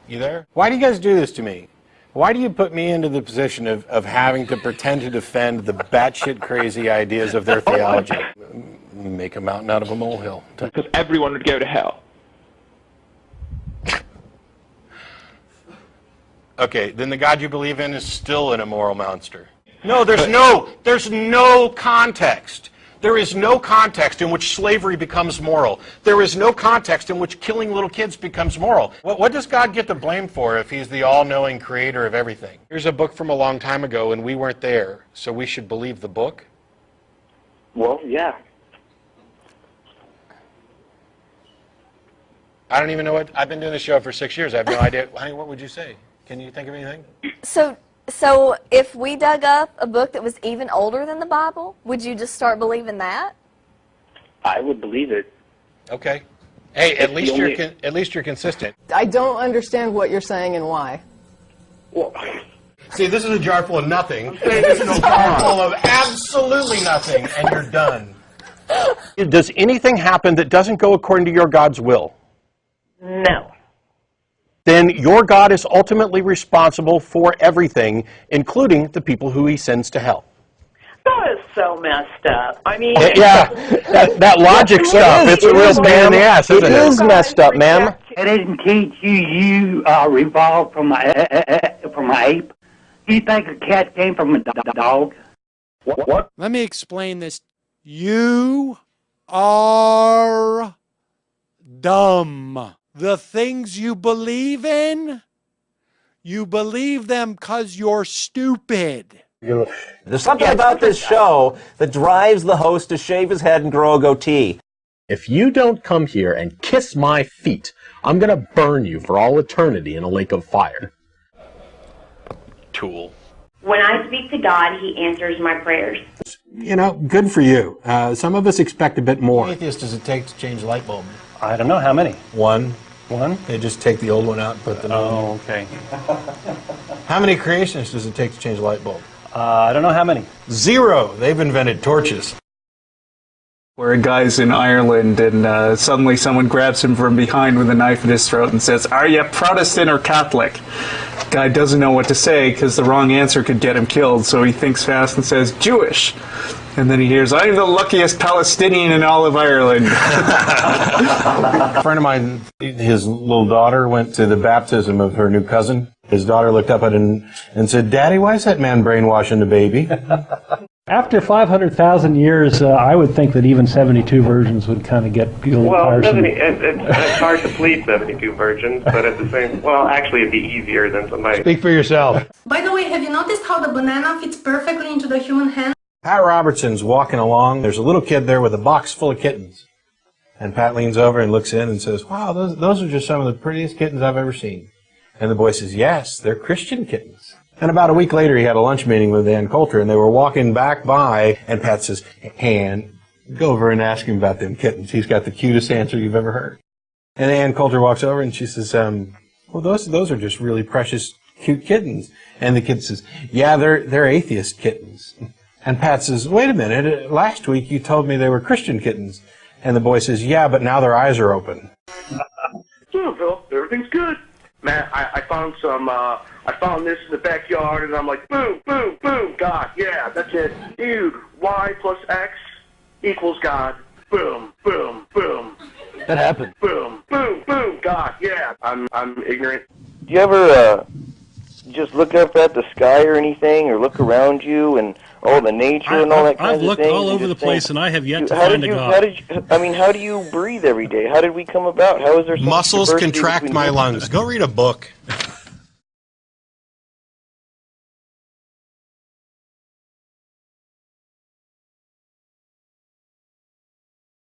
You there? Why do you guys do this to me? Why do you put me into the position of having to pretend to defend the batshit crazy ideas of their theology? Make a mountain out of a molehill. Because everyone would go to hell. Okay, then the God you believe in is still an immoral monster. No, there's no context. There is no context in which slavery becomes moral. There is no context in which killing little kids becomes moral. What does God get the blame for if he's the all-knowing creator of everything? Here's a book from a long time ago, and we weren't there, so we should believe the book? Well, yeah. I don't even know what... I've been doing this show for 6 years. I have no idea. Honey, what would you say? Can you think of anything? So if we dug up a book that was even older than the Bible, would you just start believing that? I would believe it. Okay. Hey, at least you're consistent. I don't understand what you're saying and why. Well, see, this is a jar full of nothing. This is a jar full of absolutely nothing, and you're done. Does anything happen that doesn't go according to your God's will? no. Then your God is ultimately responsible for everything, including the people who he sends to hell. That is so messed up. I mean... Yeah, that logic stuff, it's a real pain in the ass, isn't it? It is messed up, ma'am. It didn't teach you evolved from an ape. You think a cat came from a dog? What? Let me explain this. You are dumb. The things you believe in, you believe them because you're stupid. There's something about this show that drives the host to shave his head and grow a goatee. If you don't come here and kiss my feet, I'm going to burn you for all eternity in a lake of fire. Tool. When I speak to God, he answers my prayers. You know, good for you. Some of us expect a bit more. How many atheists does it take to change a light bulb? I don't know, how many? One. One? They just take the old one out and put the new one in. Oh, okay. How many creationists does it take to change a light bulb? I don't know how many. 0. They've invented torches. Where a guy's in Ireland and suddenly someone grabs him from behind with a knife in his throat and says, "Are you Protestant or Catholic?" Guy doesn't know what to say because the wrong answer could get him killed, so he thinks fast and says, "Jewish." And then he hears, "I'm the luckiest Palestinian in all of Ireland." A friend of mine, his little daughter went to the baptism of her new cousin. His daughter looked up at him and said, "Daddy, why is that man brainwashing the baby?" After 500,000 years, I would think that even 72 virgins would kind of get a little tiresome. It's hard to please 72 virgins, but at the same, well, actually it'd be easier than somebody. Speak for yourself. By the way, have you noticed how the banana fits perfectly into the human hand? Pat Robertson's walking along. There's a little kid there with a box full of kittens. And Pat leans over and looks in and says, "Wow, those are just some of the prettiest kittens I've ever seen." And the boy says, "Yes, they're Christian kittens." And about a week later, he had a lunch meeting with Ann Coulter, and they were walking back by, and Pat says, "Hey, Ann, go over and ask him about them kittens. He's got the cutest answer you've ever heard." And Ann Coulter walks over, and she says, "Well, those are just really precious, cute kittens." And the kid says, "Yeah, they're atheist kittens." And Pat says, "Wait a minute, last week you told me they were Christian kittens." And the boy says, "Yeah, but now their eyes are open." So, Phil, everything's good. Man, I found this in the backyard, and I'm like, boom, boom, boom, God, yeah, that's it. Dude, Y plus X equals God. Boom, boom, boom. That happened. Boom, boom, boom, God, yeah. I'm ignorant. Do you ever just look up at the sky or anything, or look around you and all the nature and all that kind of thing? I've looked all over the place, and I have yet to find a God. How do you breathe every day? How did we come about? How is there some Muscles contract my lungs. Go read a book.